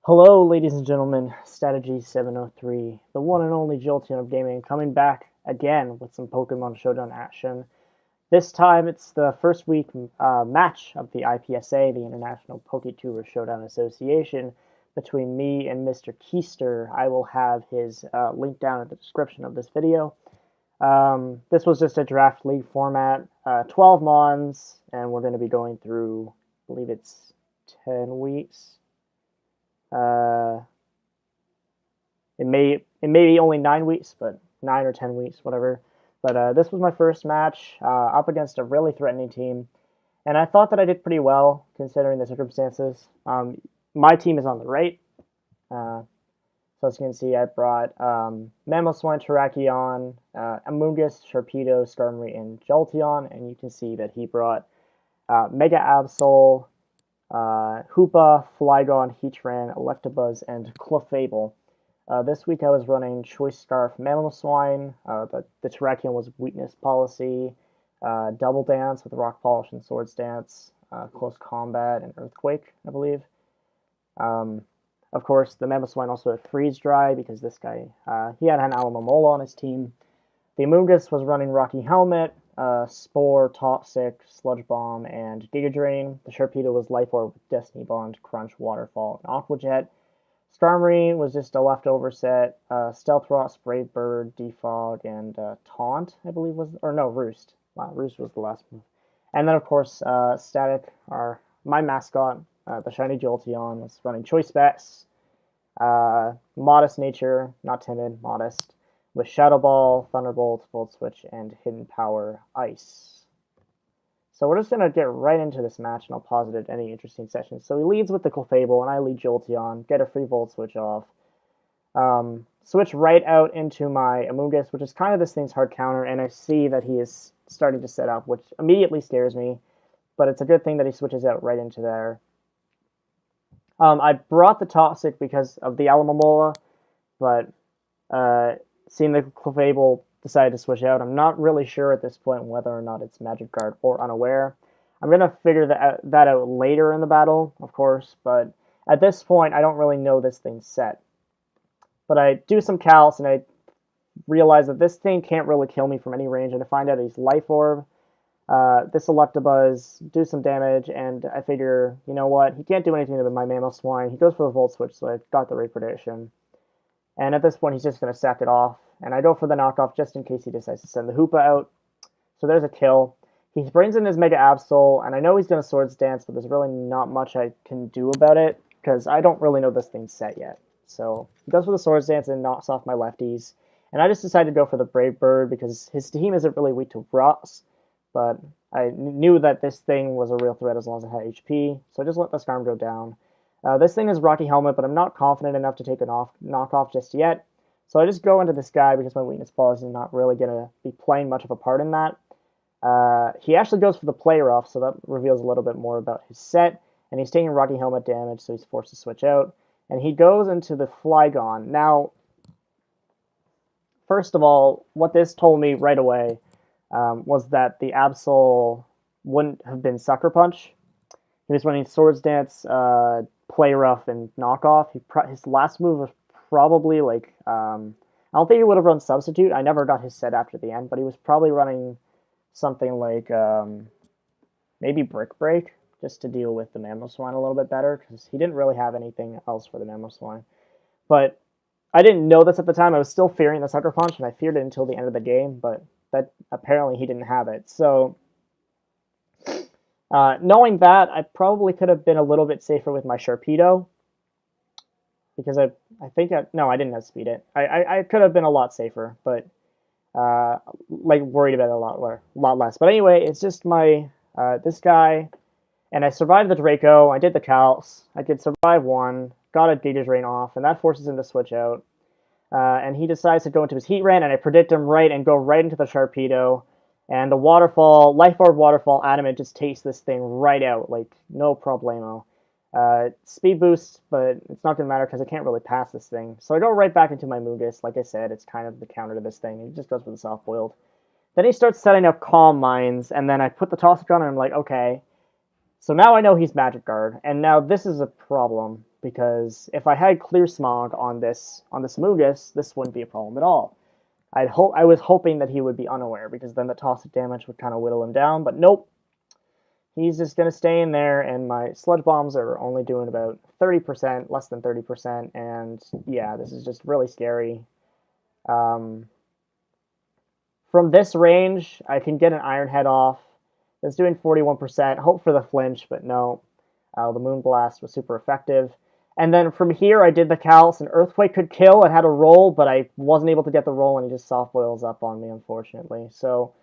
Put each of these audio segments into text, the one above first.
Hello, ladies and gentlemen, Strategy 703, the one and only Jolteon of gaming, coming back again with some Pokemon Showdown action. This time it's the first week match of the IPSA, the International Pokétubers Showdown Association, between me and Mr. Keister. I will have his link down in the description of this video. This was just a draft league format, 12 Mons, and we're going to be going through, I believe it's 10 weeks. It may be only 9 weeks, but 9 or 10 weeks, whatever. But this was my first match up against a really threatening team, and I thought that I did pretty well considering the circumstances. My team is on the right, so as you can see, I brought Mamoswine, Terrakion, Amoonguss, Sharpedo, Skarmory, and Jolteon, and you can see that he brought Mega Absol, Hoopa, Flygon, Heatran, Electabuzz, and Clefable. This week I was running Choice Scarf, Mamoswine, the Terrakion was Weakness Policy, Double Dance with Rock Polish and Swords Dance, Close Combat, and Earthquake, I believe. Of course, the Mamoswine also had Freeze Dry because this guy, he had an Alomomola on his team. The Amoonguss was running Rocky Helmet, Spore, Toxic, Sludge Bomb, and Giga Drain. The Sharpedo was Life Orb with Destiny Bond, Crunch, Waterfall, and Aqua Jet. Skarmory was just a leftover set. Stealth Rot, Brave Bird, Defog, and Taunt, I believe was, or no, Roost. Wow, Roost was the last move. And then, of course, Static, my mascot, the Shiny Jolteon, was running Choice Specs. Modest Nature, not timid, modest, with Shadow Ball, Thunderbolt, Volt Switch, and Hidden Power Ice. So we're just going to get right into this match, and I'll pause it at any interesting sessions. So he leads with the Clefable, and I lead Jolteon, get a free Volt Switch off. Switch right out into my Amoonguss, which is kind of this thing's hard counter, and I see that he is starting to set up, which immediately scares me, but it's a good thing that he switches out right into there. I brought the Toxic because of the Alomomola, but seeing the Clefable decided to switch out, I'm not really sure at this point whether or not it's Magic Guard or Unaware. I'm going to figure that out later in the battle, of course, but at this point, I don't really know this thing's set. But I do some calcs, and I realize that this thing can't really kill me from any range, and I find out he's Life Orb. This Electabuzz, do some damage, and I figure, you know what, he can't do anything to my Mamoswine. He goes for the Volt Switch, so I've got the right prediction. And at this point, he's just going to sack it off. And I go for the knockoff just in case he decides to send the Hoopa out. So there's a kill. He brings in his Mega Absol, and I know he's going to Swords Dance, but there's really not much I can do about it, because I don't really know this thing's set yet. So he goes for the Swords Dance and knocks off my lefties. And I just decided to go for the Brave Bird, because his team isn't really weak to rocks, but I knew that this thing was a real threat as long as it had HP, so I just let the Skarm go down. This thing is Rocky Helmet, but I'm not confident enough to take a knockoff just yet. So I just go into this guy because my Weakness Policy is not really going to be playing much of a part in that. He actually goes for the Play Rough, so that reveals a little bit more about his set. And he's taking Rocky Helmet damage, so he's forced to switch out. And he goes into the Flygon. Now, first of all, what this told me right away was that the Absol wouldn't have been Sucker Punch. He was running Swords Dance, Play Rough, and Knockoff. His last move was probably like, I don't think he would have run Substitute. I never got his set after the end, but he was probably running something like maybe Brick Break, just to deal with the Mamoswine a little bit better, because he didn't really have anything else for the Mamoswine. But I didn't know this at the time. I was still fearing the Sucker Punch, and I feared it until the end of the game, but that apparently he didn't have it. So knowing that, I probably could have been a little bit safer with my Sharpedo, because I think no, I didn't have Speed It. I could have been a lot safer, but like worried about it a lot less. But anyway, it's just my this guy, and I survived the Draco. I did the calcs. I did survive one, got a Giga Drain off, and that forces him to switch out. And he decides to go into his Heatran, and I predict him right and go right into the Sharpedo. And the Waterfall, Life Orb Waterfall Adamant just takes this thing right out, like no problemo. Speed boost, but it's not going to matter because I can't really pass this thing. So I go right back into my Amoonguss. Like I said, it's kind of the counter to this thing. He just goes for the Soft Boiled. Then he starts setting up Calm Minds, and then I put the Toxic on, and I'm like, okay. So now I know he's Magic Guard, and now this is a problem. because if I had Clear Smog on this Moogus, this wouldn't be a problem at all. I was hoping that he would be unaware, because then the toxic damage would kind of whittle him down, but nope. He's just going to stay in there, and my Sludge Bombs are only doing about 30%, less than 30%, and yeah, this is just really scary. From this range, I can get an Iron Head off. It's doing 41%, hope for the flinch, but no. The Moonblast was super effective. And then from here, I did the Callus, and Earthquake could kill. It had a roll, but I wasn't able to get the roll, and he just soft boils up on me, unfortunately. So,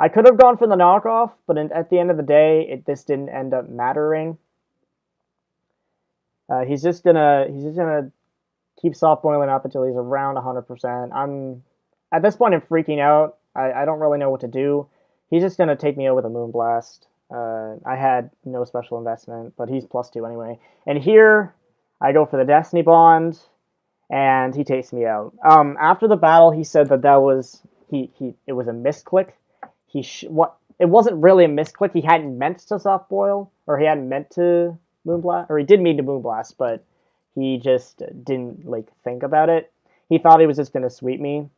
I could have gone for the knockoff, but at the end of the day, this didn't end up mattering. He's just gonna keep soft boiling up until he's around 100%. At this point, I'm freaking out. I don't really know what to do. He's just gonna take me out with a Moonblast. I had no special investment, but he's +2 anyway. And here, I go for the Destiny Bond, and he takes me out. After the battle, he said that was it was a misclick. It wasn't really a misclick. He hadn't meant to soft boil, or he hadn't meant to Moonblast, or he did mean to Moonblast, but he just didn't think about it. He thought he was just gonna sweep me.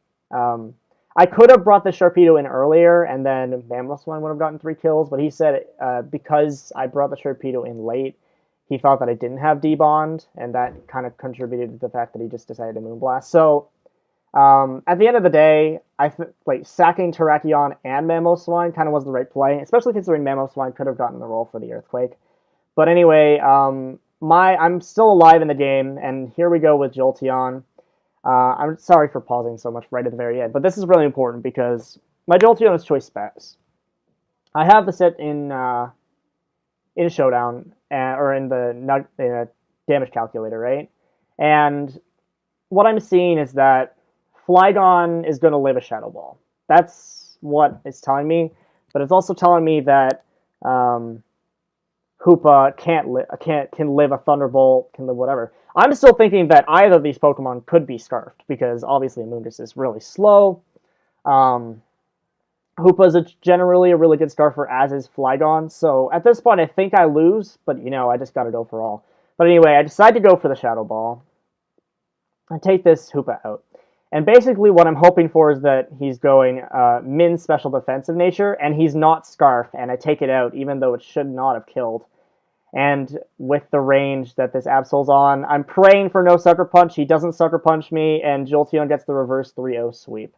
I could have brought the Sharpedo in earlier, and then Mammoth One would have gotten 3 kills, but he said because I brought the Sharpedo in late, he thought that I didn't have D-Bond, and that kind of contributed to the fact that he just decided to Moonblast. So, at the end of the day, I think sacking Terrakion and Mamoswine kind of was the right play, especially considering Mamoswine could have gotten the roll for the Earthquake. But anyway, I'm still alive in the game, and here we go with Jolteon. I'm sorry for pausing so much right at the very end, but this is really important because my Jolteon is choice specs. I have the set in Showdown, or in the damage calculator, right? And what I'm seeing is that Flygon is going to live a Shadow Ball. That's what it's telling me, but it's also telling me that Hoopa can live a Thunderbolt, can live whatever. I'm still thinking that either of these Pokemon could be Scarfed, because obviously Amoonguss is really slow. Hoopa is generally a really good Scarfer, as is Flygon, so at this point I think I lose, but I just gotta go for all. But anyway, I decide to go for the Shadow Ball. I take this Hoopa out. And basically what I'm hoping for is that he's going min special defensive nature, and he's not Scarf, and I take it out, even though it should not have killed. And with the range that this Absol's on, I'm praying for no Sucker Punch. He doesn't Sucker Punch me, and Jolteon gets the reverse 3-0 sweep.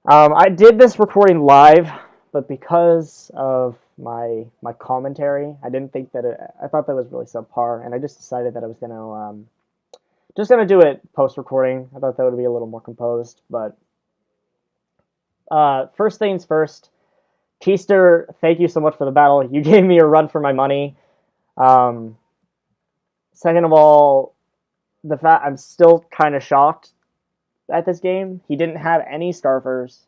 I did this recording live, but because of my commentary, I didn't think that I thought that was really subpar, and I just decided that I was gonna do it post-recording. I thought that would be a little more composed, but first things first, Keister, thank you so much for the battle. You gave me a run for my money. Second of all, the fact I'm still kind of shocked at this game. He didn't have any Scarfers,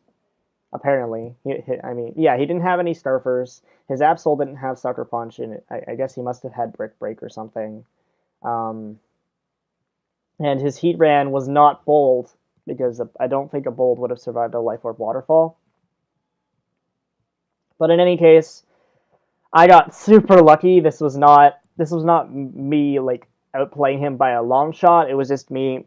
apparently. He didn't have any Scarfers. His Absol didn't have Sucker Punch, and I guess he must have had Brick Break or something. And his Heatran was not Bold, because I don't think a Bold would have survived a Life Orb Waterfall. But in any case, I got super lucky. This was not me outplaying him by a long shot. It was just me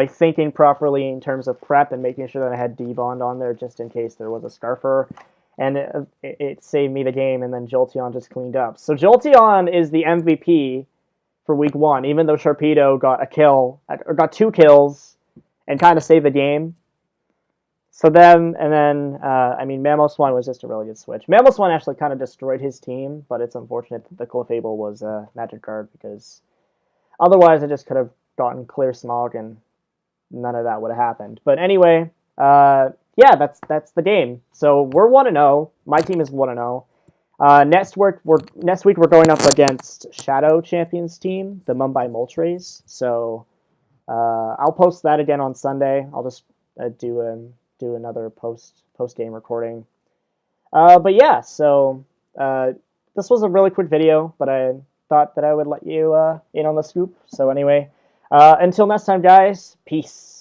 thinking properly in terms of prep and making sure that I had D-Bond on there just in case there was a Scarfer. And it saved me the game, and then Jolteon just cleaned up. So Jolteon is the MVP for week 1, even though Sharpedo got a kill, or got 2 kills, and kind of saved the game. So then, Mamoswine was just a really good switch. Mamoswine actually kind of destroyed his team, but it's unfortunate that the Clefable was a Magic Guard, because otherwise I just could have gotten Clear Smog and none of that would have happened. But anyway, yeah, that's the game. So we're 1-0. My team is 1-0. Next week we're going up against Shadow Champions team, the Mumbai Moltres. So I'll post that again on Sunday. I'll just do another post game recording. But yeah, so this was a really quick video, but I thought that I would let you in on the scoop. So anyway, until next time, guys, peace.